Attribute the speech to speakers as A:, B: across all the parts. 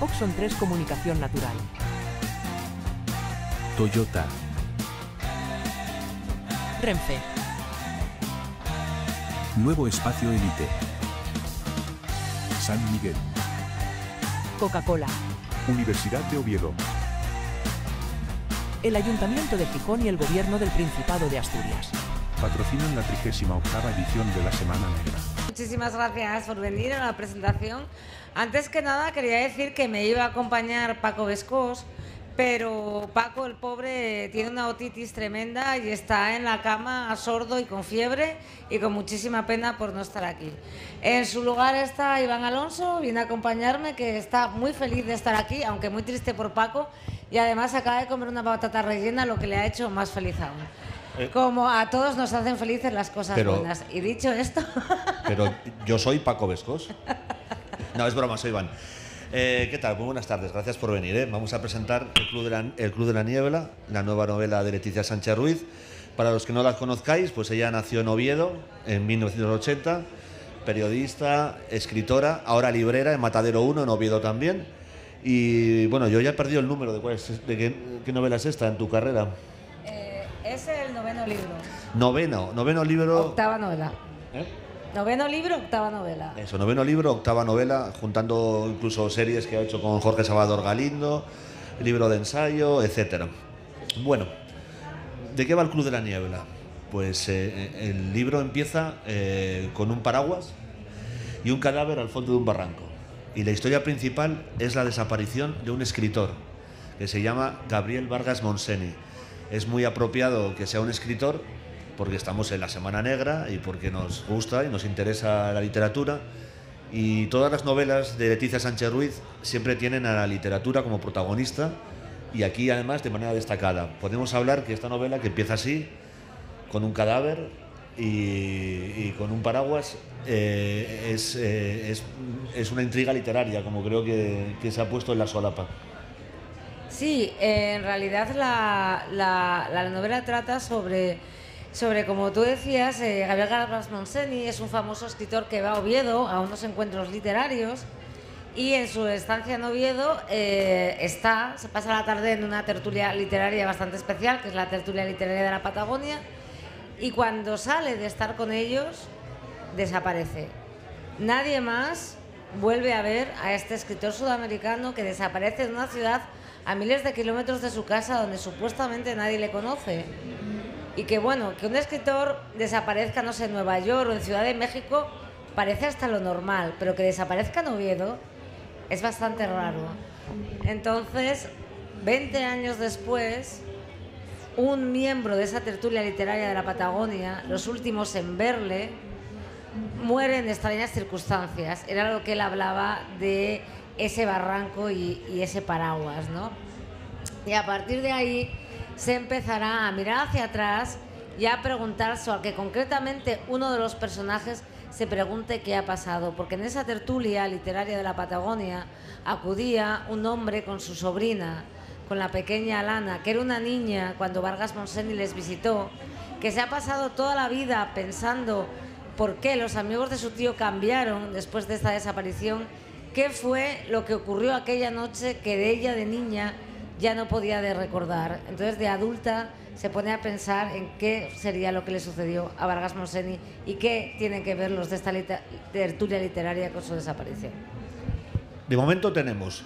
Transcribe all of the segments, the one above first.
A: Oxon 3 Comunicación Natural.
B: Toyota.
A: Renfe.
B: Nuevo Espacio Elite. San Miguel.
A: Coca-Cola.
B: Universidad de Oviedo.
A: El Ayuntamiento de Gijón y el Gobierno del Principado de Asturias.
B: Patrocinan la 38ª edición de la Semana Negra.
C: Muchísimas gracias por venir a la presentación. Antes que nada quería decir que me iba a acompañar Paco Bescós, pero Paco, el pobre, tiene una otitis tremenda y está en la cama sordo y con fiebre y con muchísima pena por no estar aquí. En su lugar está Iván Alonso, viene a acompañarme, que está muy feliz de estar aquí, aunque muy triste por Paco, y además acaba de comer una patata rellena, lo que le ha hecho más feliz aún. Como a todos nos hacen felices las cosas buenas. Y dicho esto...
D: Pero yo soy Paco Bescós. No, es broma, soy Iván. ¿Qué tal? Muy buenas tardes, gracias por venir. Vamos a presentar el Club de la Niebla, la nueva novela de Leticia Sánchez Ruiz. Para los que no la conozcáis, pues ella nació en Oviedo en 1980, periodista, escritora, ahora librera en Matadero 1, en Oviedo también. Y bueno, yo ya he perdido el número de qué novela es esta en tu carrera.
C: Es el noveno libro.
D: Noveno libro.
C: Octava novela. Noveno libro, octava novela.
D: Eso, noveno libro, octava novela, juntando incluso series que ha hecho con Jorge Salvador Galindo, libro de ensayo, etcétera. Bueno, ¿de qué va el Club de la Niebla? Pues el libro empieza con un paraguas y un cadáver al fondo de un barranco. Y la historia principal es la desaparición de un escritor que se llama Gabriel Vargas Monseni. Es muy apropiado que sea un escritor porque estamos en la Semana Negra y porque nos gusta y nos interesa la literatura. Y todas las novelas de Leticia Sánchez Ruiz siempre tienen a la literatura como protagonista y aquí además de manera destacada. Podemos hablar que esta novela, que empieza así, con un cadáver y con un paraguas, es una intriga literaria, como creo que se ha puesto en la solapa.
C: Sí, en realidad la novela trata sobre, como tú decías, Gabriel Vargas Monseni es un famoso escritor que va a Oviedo a unos encuentros literarios y en su estancia en Oviedo se pasa la tarde en una tertulia literaria bastante especial, que es la tertulia literaria de la Patagonia, y cuando sale de estar con ellos, desaparece. Nadie más vuelve a ver a este escritor sudamericano que desaparece en una ciudad a miles de kilómetros de su casa donde supuestamente nadie le conoce. Y que bueno, que un escritor desaparezca, no sé, en Nueva York o en Ciudad de México parece hasta lo normal, pero que desaparezca en Oviedo es bastante raro. Entonces, 20 años después, un miembro de esa tertulia literaria de la Patagonia, los últimos en verle, muere en extrañas circunstancias. Era lo que él hablaba de ese barranco y ese paraguas, ¿no? Y a partir de ahí se empezará a mirar hacia atrás y a preguntarse, o que concretamente uno de los personajes se pregunte qué ha pasado, porque en esa tertulia literaria de la Patagonia acudía un hombre con su sobrina, con la pequeña Alana, que era una niña cuando Vargas Monseni les visitó, que se ha pasado toda la vida pensando por qué los amigos de su tío cambiaron después de esta desaparición, qué fue lo que ocurrió aquella noche que de ella de niña ya no podía recordar. Entonces, de adulta se pone a pensar en qué sería lo que le sucedió a Vargas Monseni y qué tienen que ver los de esta tertulia literaria con su desaparición.
D: De momento tenemos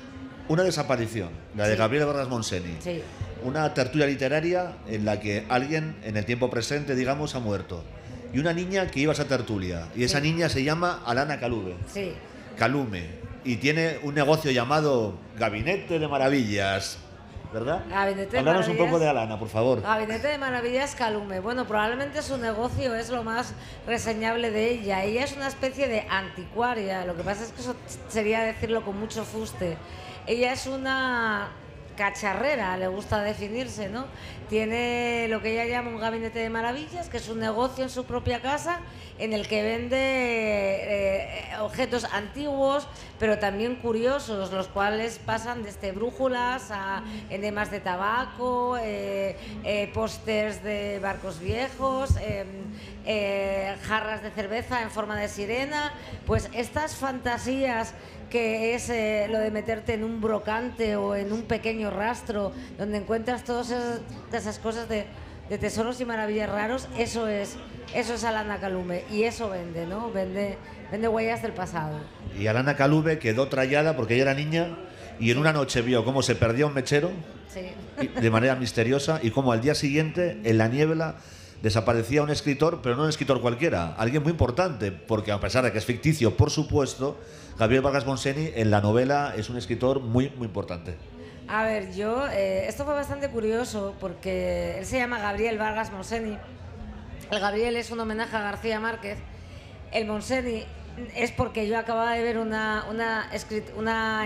D: una desaparición, la de Gabriel Vargas Monseni.
C: Sí.
D: Una tertulia literaria en la que alguien en el tiempo presente, digamos, ha muerto. Y una niña que iba a esa tertulia. Y esa niña se llama Alana Calume.
C: Sí.
D: Calume. Y tiene un negocio llamado Gabinete de Maravillas, ¿verdad? Háblanos un poco de Alana, por favor.
C: Gabinete de Maravillas Calume. Bueno, probablemente su negocio es lo más reseñable de ella. Ella es una especie de anticuaria. Lo que pasa es que eso sería decirlo con mucho fuste. Ella es una cacharrera, le gusta definirse, ¿no? Tiene lo que ella llama un gabinete de maravillas, que es un negocio en su propia casa en el que vende objetos antiguos, pero también curiosos, los cuales pasan desde brújulas a enemas de tabaco, pósters de barcos viejos, jarras de cerveza en forma de sirena. Pues estas fantasías que es lo de meterte en un brocante o en un pequeño rastro donde encuentras todas esas cosas de tesoros y maravillas raros. Eso es Alana Kalume, y eso vende, ¿no? Vende huellas del pasado.
D: Y Alana Kalume quedó trallada porque ella era niña y en una noche vio cómo se perdía un mechero,
C: sí,
D: de manera misteriosa, y cómo al día siguiente, en la niebla, desaparecía un escritor, pero no un escritor cualquiera, alguien muy importante, porque a pesar de que es ficticio, por supuesto, Gabriel Vargas Montseny en la novela es un escritor muy, muy importante.
C: A ver, esto fue bastante curioso porque él se llama Gabriel Vargas Montseny. El Gabriel es un homenaje a García Márquez. El Montseny es porque yo acababa de ver una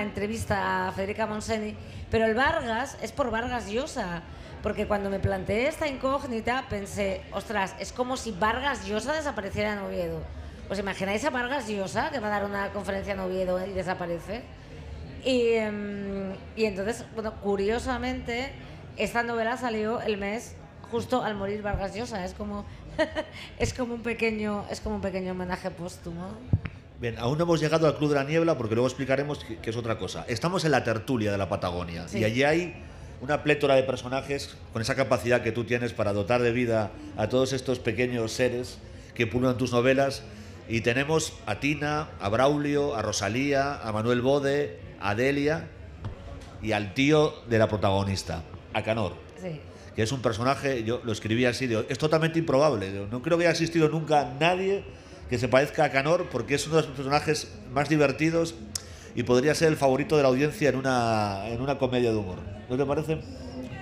C: entrevista a Federica Montseny, pero el Vargas es por Vargas Llosa. Porque cuando me planteé esta incógnita pensé, ostras, es como si Vargas Llosa desapareciera en Oviedo. ¿Os imagináis a Vargas Llosa que va a dar una conferencia en Oviedo y desaparece? Y entonces, bueno, curiosamente, esta novela salió el mes justo al morir Vargas Llosa. Es como un pequeño homenaje póstumo.
D: Bien, aún no hemos llegado al Club de la Niebla porque luego explicaremos que es otra cosa. Estamos en la tertulia de la Patagonia, sí, y allí hay una plétora de personajes con esa capacidad que tú tienes para dotar de vida a todos estos pequeños seres que pululan tus novelas. Y tenemos a Tina, a Braulio, a Rosalía, a Manuel Bode, a Delia y al tío de la protagonista, a Canor,
C: sí,
D: que es un personaje, yo lo escribí así, es totalmente improbable. No creo que haya existido nunca nadie que se parezca a Canor, porque es uno de los personajes más divertidos y podría ser el favorito de la audiencia en una comedia de humor. ¿No te parece?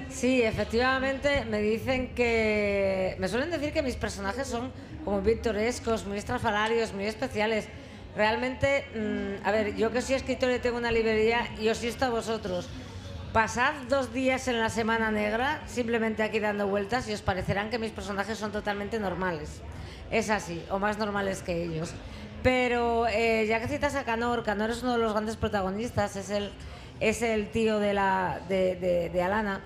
C: Sí, efectivamente, me suelen decir que mis personajes son como pintorescos, muy estrafalarios, muy especiales. Realmente, a ver, yo que soy escritor y tengo una librería y os insto a vosotros, pasad 2 días en la Semana Negra simplemente aquí dando vueltas y os parecerán que mis personajes son totalmente normales. Es así, o más normales que ellos. Pero ya que citas a Canor, Canor es uno de los grandes protagonistas, es el tío de Alana,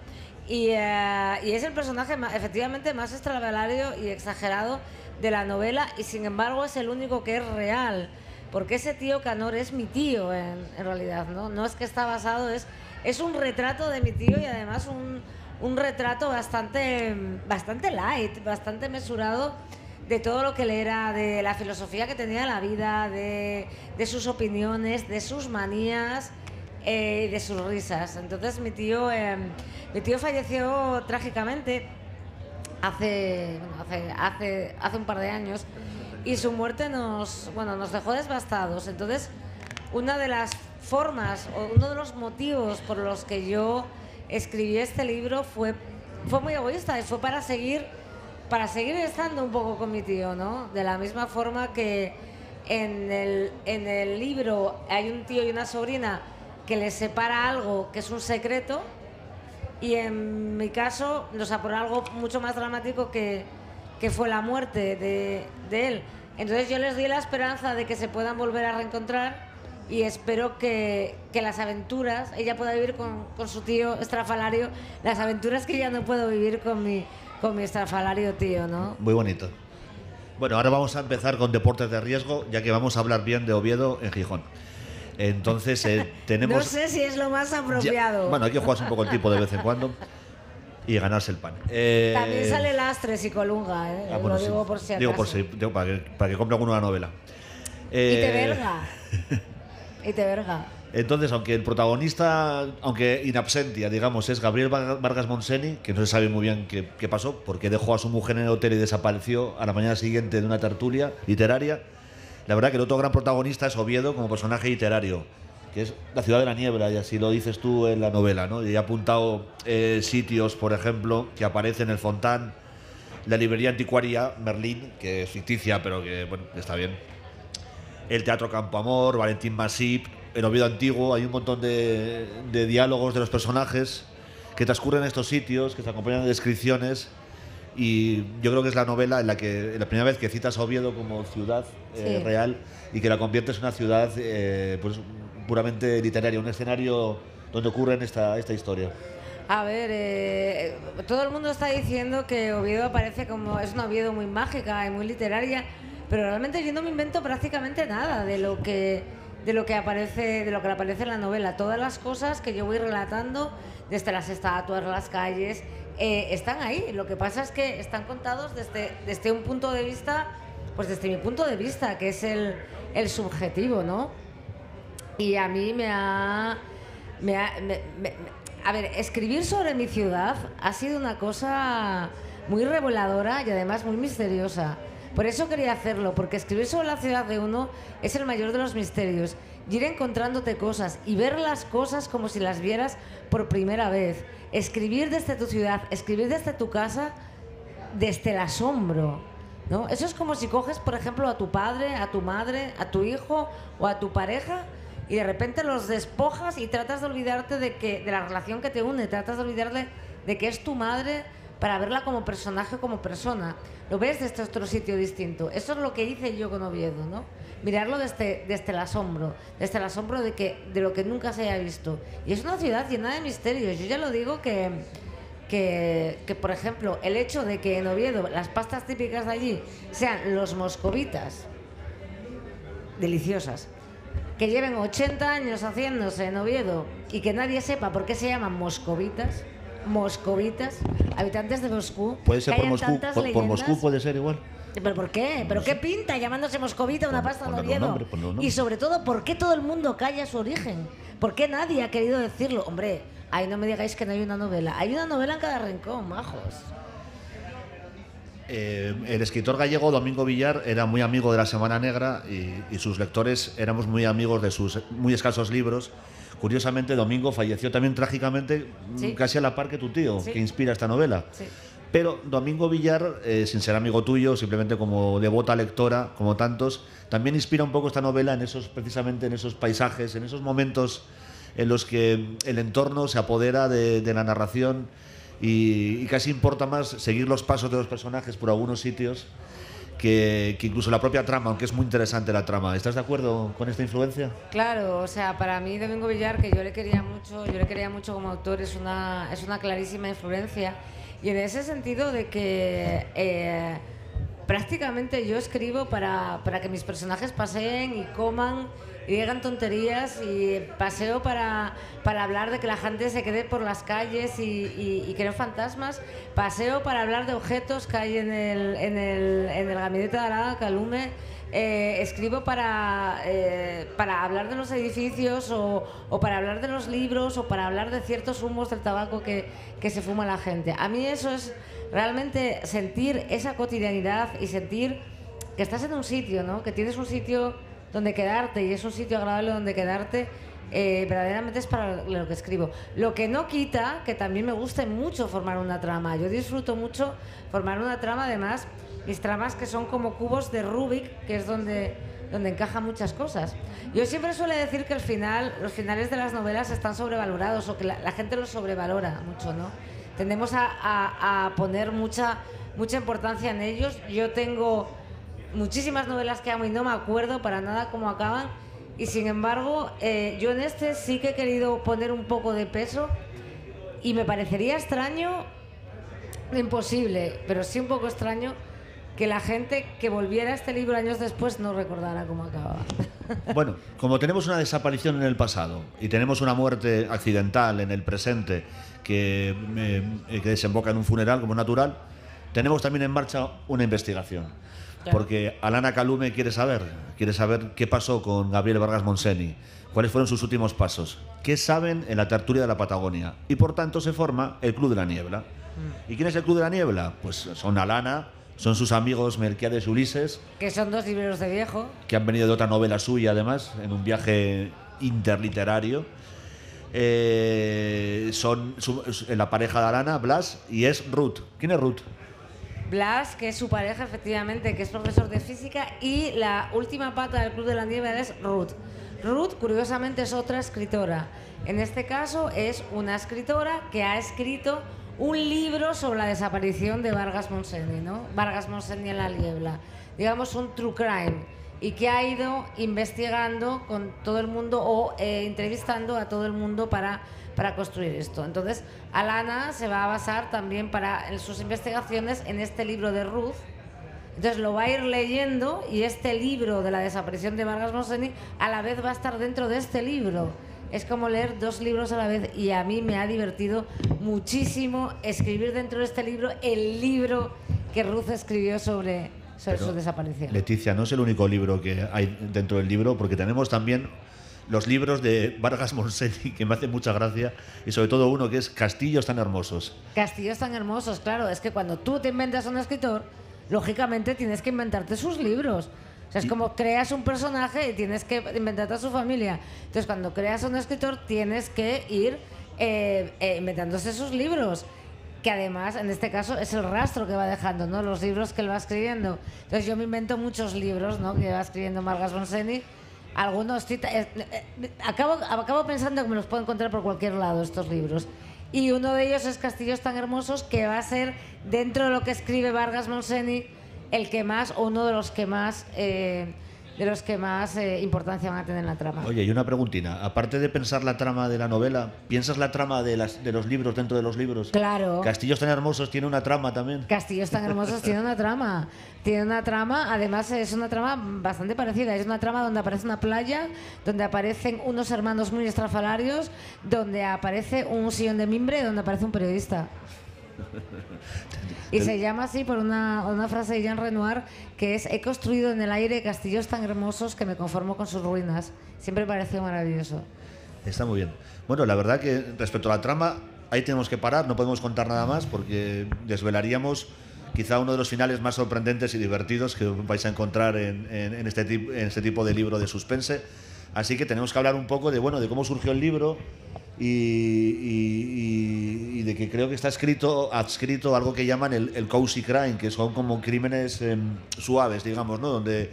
C: y es el personaje efectivamente más extravagante y exagerado de la novela, y sin embargo es el único que es real, porque ese tío Canor es mi tío en realidad, no es que está basado, es un retrato de mi tío, y además un retrato bastante light, bastante mesurado de todo lo que él era, de la filosofía que tenía de la vida, de sus opiniones, de sus manías y de sus risas. Entonces mi tío falleció trágicamente hace un par de años, y su muerte nos dejó devastados. Entonces, una de las formas o uno de los motivos por los que yo escribí este libro fue muy egoísta, y fue para seguir estando un poco con mi tío, ¿no? De la misma forma que en el libro hay un tío y una sobrina que les separa algo que es un secreto, y en mi caso, o sea, por algo mucho más dramático que fue la muerte de él. Entonces yo les di la esperanza de que se puedan volver a reencontrar, y espero que las aventuras, ella pueda vivir con su tío estrafalario, las aventuras que ya no puedo vivir con mi estrafalario tío, ¿no?
D: Muy bonito. Bueno, ahora vamos a empezar con deportes de riesgo, ya que vamos a hablar bien de Oviedo en Gijón. Entonces tenemos...
C: No sé si es lo más apropiado.
D: Bueno, hay que jugarse un poco el tipo de vez en cuando y ganarse el pan.
C: También sale Lastres y Colunga, ¿eh?
D: Bueno,
C: lo digo
D: sí.
C: por si acaso.
D: Digo por si, para que compre alguno la novela.
C: Y te verga.
D: Entonces, aunque el protagonista, aunque in absentia, digamos, es Gabriel Vargas Montseny, que no se sabe muy bien qué pasó, porque dejó a su mujer en el hotel y desapareció a la mañana siguiente de una tertulia literaria, la verdad que el otro gran protagonista es Oviedo como personaje literario, que es la ciudad de la niebla, y así lo dices tú en la novela, ¿no? Y he apuntado sitios, por ejemplo, que aparecen en el Fontán, la librería anticuaria Merlín, que es ficticia, pero que, bueno, está bien. El Teatro Campo Amor, Valentín Masip, el Oviedo antiguo. Hay un montón de diálogos de los personajes que transcurren en estos sitios, que se acompañan de descripciones, y yo creo que es la novela en la primera vez que citas a Oviedo como ciudad real, y que la conviertes en una ciudad pues puramente literaria, un escenario donde ocurre esta historia.
C: A ver, todo el mundo está diciendo que Oviedo aparece como... Es una Oviedo muy mágica y muy literaria, pero realmente yo no me invento prácticamente nada de lo que de lo que aparece en la novela. Todas las cosas que yo voy relatando, desde las estatuas, las calles, están ahí. Lo que pasa es que están contados desde un punto de vista, pues desde mi punto de vista, que es el subjetivo, ¿no? Y a mí a ver, escribir sobre mi ciudad ha sido una cosa muy reveladora y además muy misteriosa. Por eso quería hacerlo, porque escribir sobre la ciudad de uno es el mayor de los misterios. Y ir encontrándote cosas y ver las cosas como si las vieras por primera vez. Escribir desde tu ciudad, escribir desde tu casa, desde el asombro, ¿no? Eso es como si coges, por ejemplo, a tu padre, a tu madre, a tu hijo o a tu pareja y de repente los despojas y tratas de olvidarte de la relación que te une, tratas de olvidarte de que es tu madre para verla como personaje, como persona. Lo ves desde otro sitio distinto. Eso es lo que hice yo con Oviedo, ¿no? Mirarlo desde el asombro de lo que nunca se haya visto. Y es una ciudad llena de misterios. Yo ya lo digo que por ejemplo, el hecho de que en Oviedo las pastas típicas de allí sean los moscovitas, deliciosas, que lleven 80 años haciéndose en Oviedo y que nadie sepa por qué se llaman moscovitas, habitantes de Moscú.
D: Puede ser
C: que
D: por
C: hayan
D: Moscú,
C: tantas
D: por
C: leyendas.
D: Moscú puede ser igual.
C: ¿Pero por qué? ¿Pero qué pinta llamándose moscovita una pasta en
D: Ponle un
C: Oviedo?
D: nombre, ponle un nombre.
C: Y sobre todo, ¿por qué todo el mundo calla su origen? ¿Por qué nadie ha querido decirlo? Hombre, ahí no me digáis que no hay una novela. Hay una novela en cada rincón, majos.
D: El escritor gallego Domingo Villar era muy amigo de La Semana Negra y sus lectores éramos muy amigos de sus muy escasos libros. Curiosamente, Domingo falleció también trágicamente,
C: Sí.
D: casi a la par que tu tío,
C: Sí.
D: que inspira esta novela.
C: Sí.
D: Pero Domingo Villar, sin ser amigo tuyo, simplemente como devota lectora, como tantos, también inspira un poco esta novela precisamente en esos paisajes, en esos momentos en los que el entorno se apodera de la narración y casi importa más seguir los pasos de los personajes por algunos sitios que incluso la propia trama, aunque es muy interesante la trama. ¿Estás de acuerdo con esta influencia?
C: Claro, o sea, para mí Domingo Villar, que yo le quería mucho como autor, es una clarísima influencia. Y en ese sentido de que prácticamente yo escribo para que mis personajes paseen y coman y digan tonterías, y paseo para hablar de que la gente se quede por las calles y que no fantasmas, paseo para hablar de objetos que hay en el gabinete de Alana Calume, escribo para hablar de los edificios o para hablar de los libros o para hablar de ciertos humos del tabaco que se fuma la gente. A mí eso es realmente sentir esa cotidianidad y sentir que estás en un sitio, ¿no? Que tienes un sitio donde quedarte y es un sitio agradable donde quedarte. Verdaderamente es para lo que escribo. Lo que no quita que también me guste mucho formar una trama. Yo disfruto mucho formar una trama, además mis tramas que son como cubos de Rubik, que es donde encajan muchas cosas. Yo siempre suelo decir que los finales de las novelas están sobrevalorados, o que la gente los sobrevalora mucho, ¿no? Tendemos a poner mucha importancia en ellos. Yo tengo muchísimas novelas que amo y no me acuerdo para nada cómo acaban, y sin embargo yo en este sí que he querido poner un poco de peso, y me parecería extraño, imposible, pero sí un poco extraño, que la gente que volviera a este libro años después no recordara cómo acababa.
D: Bueno, como tenemos una desaparición en el pasado y tenemos una muerte accidental en el presente que desemboca en un funeral como natural, tenemos también en marcha una investigación.
C: Claro.
D: Porque Alana Calume quiere saber qué pasó con Gabriel Vargas Monseni, cuáles fueron sus últimos pasos, qué saben en la tertulia de la Patagonia, y por tanto se forma el Club de la Niebla. ¿Y quién es el Club de la Niebla? Pues son Alana, son sus amigos Melquiades y Ulises,
C: Que son dos libros de viejo.
D: que han venido de otra novela suya además, en un viaje interliterario. Son la pareja de Alana, Blas, y es Ruth. ¿Quién es Ruth?
C: Blas, que es su pareja, efectivamente, que es profesor de física, y la última pata del Club de la Niebla es Ruth. Ruth, curiosamente, es otra escritora. En este caso es una escritora que ha escrito un libro sobre la desaparición de Vargas Monseni, ¿no? Vargas Monseni en la Niebla. Digamos un true crime, y que ha ido investigando con todo el mundo o entrevistando a todo el mundo para construir esto. Entonces, Alana se va a basar también en sus investigaciones en este libro de Ruth. Entonces lo va a ir leyendo y este libro de la desaparición de Vargas Montseny a la vez va a estar dentro de este libro. Es como leer dos libros a la vez y a mí me ha divertido muchísimo escribir dentro de este libro el libro que Ruth escribió sobre su desaparición.
D: Leticia, no es el único libro que hay dentro del libro, porque tenemos también los libros de Vargas Montseny, que me hace mucha gracia, y sobre todo uno que es Castillos tan hermosos.
C: Castillos tan hermosos, claro. Es que cuando tú te inventas un escritor, lógicamente tienes que inventarte sus libros. O sea, es como creas un personaje y tienes que inventarte a su familia. Entonces, cuando creas un escritor, tienes que ir inventándose sus libros. Que además, en este caso, es el rastro que va dejando, ¿no? Los libros que él va escribiendo. Entonces, yo me invento muchos libros, ¿no? Que va escribiendo Vargas Montseny. Algunos acabo pensando que me los puedo encontrar por cualquier lado estos libros. Y uno de ellos es Castillos tan hermosos, que va a ser, dentro de lo que escribe Vargas Montseny, el que más, o uno de los que más importancia van a tener en la trama.
D: Oye, y una preguntina. Aparte de pensar la trama de la novela, ¿piensas la trama de los libros dentro de los libros?
C: Claro.
D: Castillos tan hermosos tiene una trama también.
C: Castillos tan hermosos tiene una trama. Tiene una trama, además es una trama bastante parecida. Es una trama donde aparece una playa, donde aparecen unos hermanos muy estrafalarios, donde aparece un sillón de mimbre, donde aparece un periodista. Y se llama así por una frase de Jean Renoir, que es: he construido en el aire castillos tan hermosos que me conformo con sus ruinas. Siempre me pareció maravilloso.
D: Está muy bien. Bueno, la verdad que respecto a la trama, ahí tenemos que parar, no podemos contar nada más porque desvelaríamos quizá uno de los finales más sorprendentes y divertidos que vais a encontrar en este tipo de libro de suspense. Así que tenemos que hablar un poco de cómo surgió el libro y de que creo que está adscrito algo que llaman el cozy crime, que son como crímenes suaves, digamos, ¿no? Donde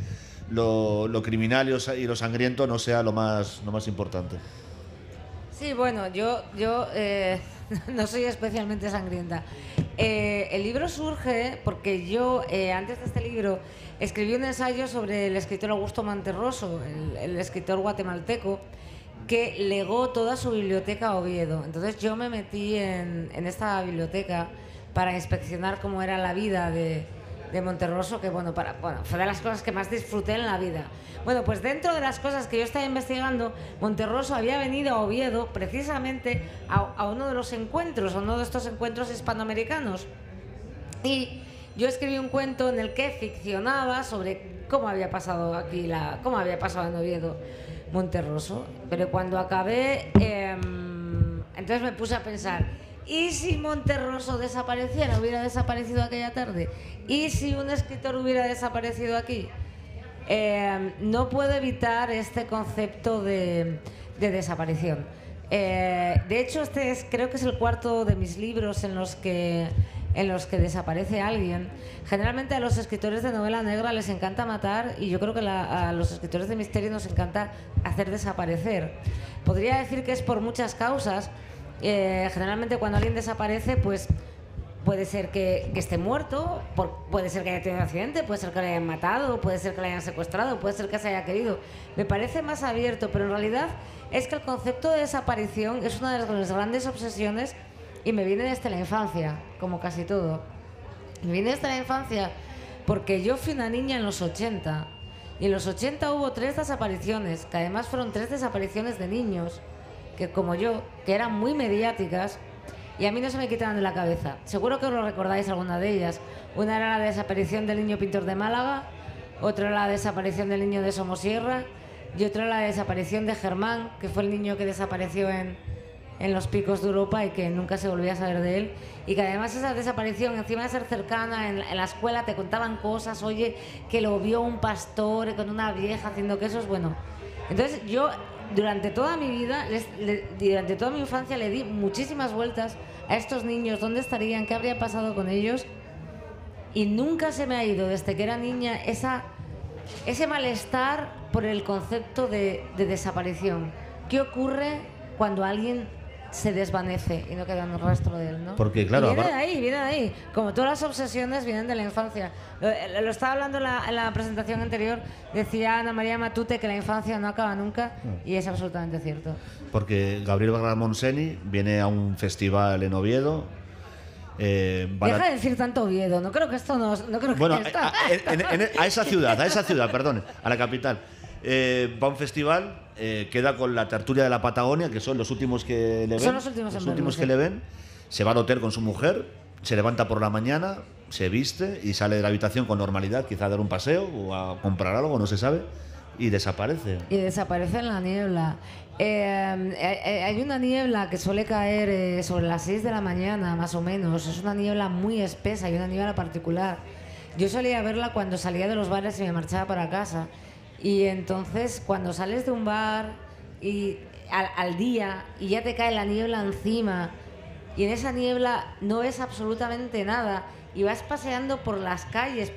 D: lo criminal y lo sangriento no sea lo más importante.
C: Sí, bueno, yo no soy especialmente sangrienta. El libro surge porque yo, antes de este libro, escribí un ensayo sobre el escritor Augusto Monterroso, el escritor guatemalteco, que legó toda su biblioteca a Oviedo. Entonces yo me metí en esta biblioteca para inspeccionar cómo era la vida de Monterroso, que fue de las cosas que más disfruté en la vida. Bueno, pues dentro de las cosas que yo estaba investigando, Monterroso había venido a Oviedo precisamente a uno de los encuentros, a uno de estos encuentros hispanoamericanos. Y yo escribí un cuento en el que ficcionaba sobre cómo había pasado aquí, cómo había pasado en Oviedo Monterroso. Pero cuando acabé, entonces me puse a pensar: ¿y si Monterroso desapareciera, hubiera desaparecido aquella tarde? ¿Y si un escritor hubiera desaparecido aquí? No puedo evitar este concepto de desaparición. De hecho, creo que es el cuarto de mis libros en los que desaparece alguien. Generalmente a los escritores de novela negra les encanta matar, y yo creo que a los escritores de misterio nos encanta hacer desaparecer. Podría decir que es por muchas causas. Generalmente cuando alguien desaparece, pues puede ser que esté muerto, puede ser que haya tenido un accidente, puede ser que le hayan matado, puede ser que le hayan secuestrado, puede ser que se haya querido. Me parece más abierto, pero en realidad es que el concepto de desaparición es una de las grandes obsesiones, y me viene desde la infancia, como casi todo. Me viene desde la infancia porque yo fui una niña en los 80, y en los 80 hubo 3 desapariciones, que además fueron 3 desapariciones de niños, que como yo, que eran muy mediáticas, y a mí no se me quitaban de la cabeza. Seguro que os lo recordáis alguna de ellas. Una era la desaparición del niño pintor de Málaga, otra era la desaparición del niño de Somosierra, y otra era la desaparición de Germán, que fue el niño que desapareció en los picos de Europa y que nunca se volvía a saber de él. Y que además esa desaparición, encima de ser cercana, en la escuela te contaban cosas, oye, que lo vio un pastor con una vieja haciendo quesos, bueno. Entonces yo durante toda mi vida, durante toda mi infancia, le di muchísimas vueltas a estos niños, dónde estarían, qué habría pasado con ellos, y nunca se me ha ido, desde que era niña, ese malestar por el concepto de desaparición. ¿Qué ocurre cuando alguien se desvanece y no queda un rastro de él, ¿no?
D: Porque claro,
C: viene de ahí. Como todas las obsesiones vienen de la infancia. Lo estaba hablando en la presentación anterior, decía Ana María Matute que la infancia no acaba nunca, y es absolutamente cierto.
D: Porque Gabriel Vargas Montseny viene a un festival en Oviedo
C: Deja de decir tanto Oviedo, no creo que esto no creo que
D: Bueno,
C: esto...
D: a esa ciudad, perdón, a la capital. Va a un festival, queda con la tertulia de la Patagonia, que son los últimos que le ven.
C: Son los últimos
D: que le ven. Se va al hotel con su mujer, se levanta por la mañana, se viste y sale de la habitación con normalidad, quizá a dar un paseo o a comprar algo, no se sabe, y desaparece.
C: Y desaparece en la niebla. Hay una niebla que suele caer sobre las 6 de la mañana, más o menos. Es una niebla muy espesa y una niebla particular. Yo solía verla cuando salía de los bares y me marchaba para casa. Y entonces, cuando sales de un bar y al día y ya te cae la niebla encima, y en esa niebla no ves absolutamente nada, y vas paseando por las calles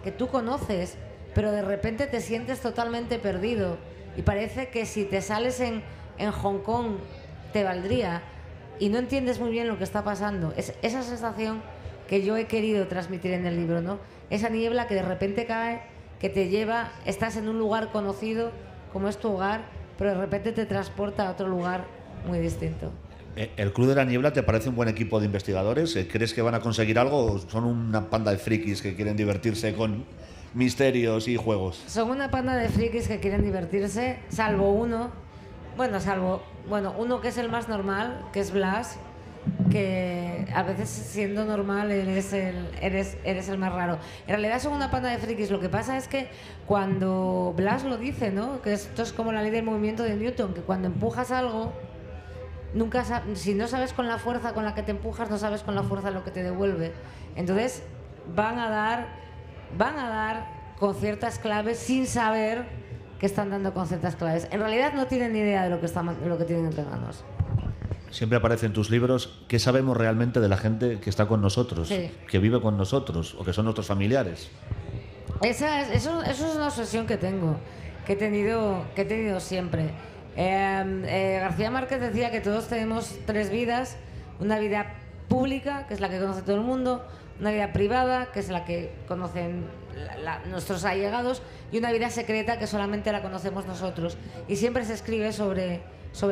C: que tú conoces, pero de repente te sientes totalmente perdido. Y parece que si te sales en Hong Kong te valdría, y no entiendes muy bien lo que está pasando. Es esa sensación que yo he querido transmitir en el libro, ¿no? Esa niebla que de repente cae, que te lleva, estás en un lugar conocido como es tu hogar, pero de repente te transporta a otro lugar muy distinto.
D: ¿El Club de la Niebla te parece un buen equipo de investigadores? ¿Crees que van a conseguir algo o son una panda de frikis que quieren divertirse con misterios y juegos?
C: Son una panda de frikis que quieren divertirse, salvo uno, uno que es el más normal, que es Blas, que a veces siendo normal eres el más raro. En realidad son una panda de frikis. Lo que pasa es que cuando Blas lo dice, ¿no? Que esto es como la ley del movimiento de Newton, que cuando empujas algo, si no sabes con la fuerza con la que te empujas, no sabes con la fuerza lo que te devuelve. Entonces van a dar con ciertas claves sin saber que están dando con ciertas claves. En realidad no tienen ni idea de lo que tienen entre manos.
D: Siempre aparece en tus libros qué sabemos realmente de la gente que está con nosotros,
C: sí,
D: que vive con nosotros o que son nuestros familiares.
C: Eso es una obsesión que tengo, que he tenido siempre. García Márquez decía que todos tenemos 3 vidas: una vida pública, que es la que conoce todo el mundo; una vida privada, que es la que conocen nuestros allegados; y una vida secreta, que solamente la conocemos nosotros. Y siempre se escribe sobre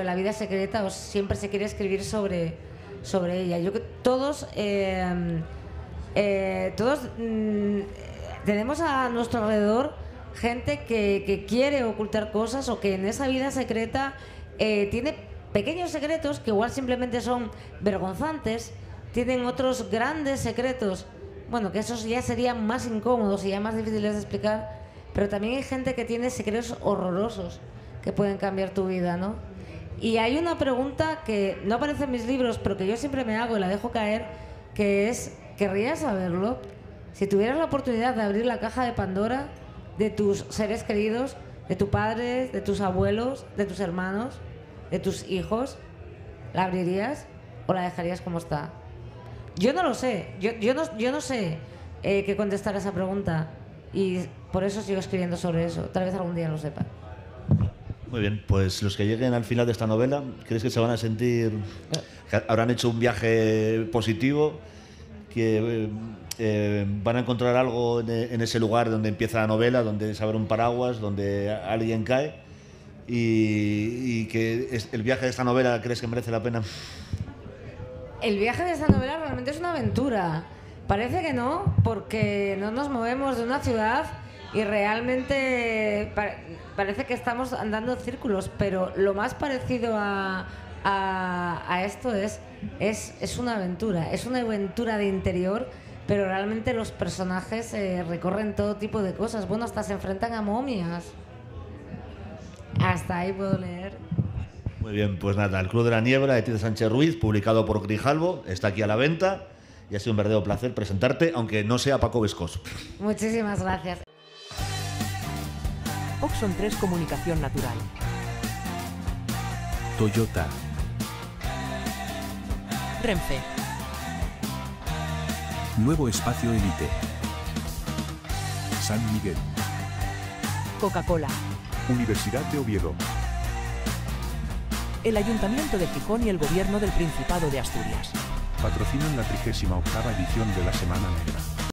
C: la vida secreta, o siempre se quiere escribir sobre ella. Yo creo que todos tenemos a nuestro alrededor gente que quiere ocultar cosas, o que en esa vida secreta tiene pequeños secretos que igual simplemente son vergonzantes, tienen otros grandes secretos, que esos ya serían más incómodos y ya más difíciles de explicar, pero también hay gente que tiene secretos horrorosos que pueden cambiar tu vida, ¿no? Y hay una pregunta que no aparece en mis libros, pero que yo siempre me hago y la dejo caer, que es: ¿querrías saberlo? Si tuvieras la oportunidad de abrir la caja de Pandora de tus seres queridos, de tu padre, de tus abuelos, de tus hermanos, de tus hijos, ¿la abrirías o la dejarías como está? Yo no lo sé, yo no sé qué contestar a esa pregunta, y por eso sigo escribiendo sobre eso. Tal vez algún día lo sepa.
D: Muy bien, pues los que lleguen al final de esta novela, ¿crees que se van a sentir que habrán hecho un viaje positivo, que van a encontrar algo en ese lugar donde empieza la novela, donde se abre un paraguas, donde alguien cae, y que el viaje de esta novela crees que merece la pena?
C: El viaje de esta novela realmente es una aventura. Parece que no, porque no nos movemos de una ciudad y realmente parece que estamos andando en círculos, pero lo más parecido a esto es una aventura de interior, pero realmente los personajes recorren todo tipo de cosas. Hasta se enfrentan a momias. Hasta ahí puedo leer.
D: Muy bien, pues nada, El Club de la Niebla, de Tito Sánchez Ruiz, publicado por Grijalbo, está aquí a la venta, y ha sido un verdadero placer presentarte, aunque no sea Paco Vescoso.
C: Muchísimas gracias.
A: Oxon 3 Comunicación Natural.
B: Toyota.
A: Renfe.
B: Nuevo Espacio Elite. San Miguel.
A: Coca-Cola.
B: Universidad de Oviedo.
A: El Ayuntamiento de Gijón y el Gobierno del Principado de Asturias.
B: Patrocinan la 38ª edición de la Semana Negra.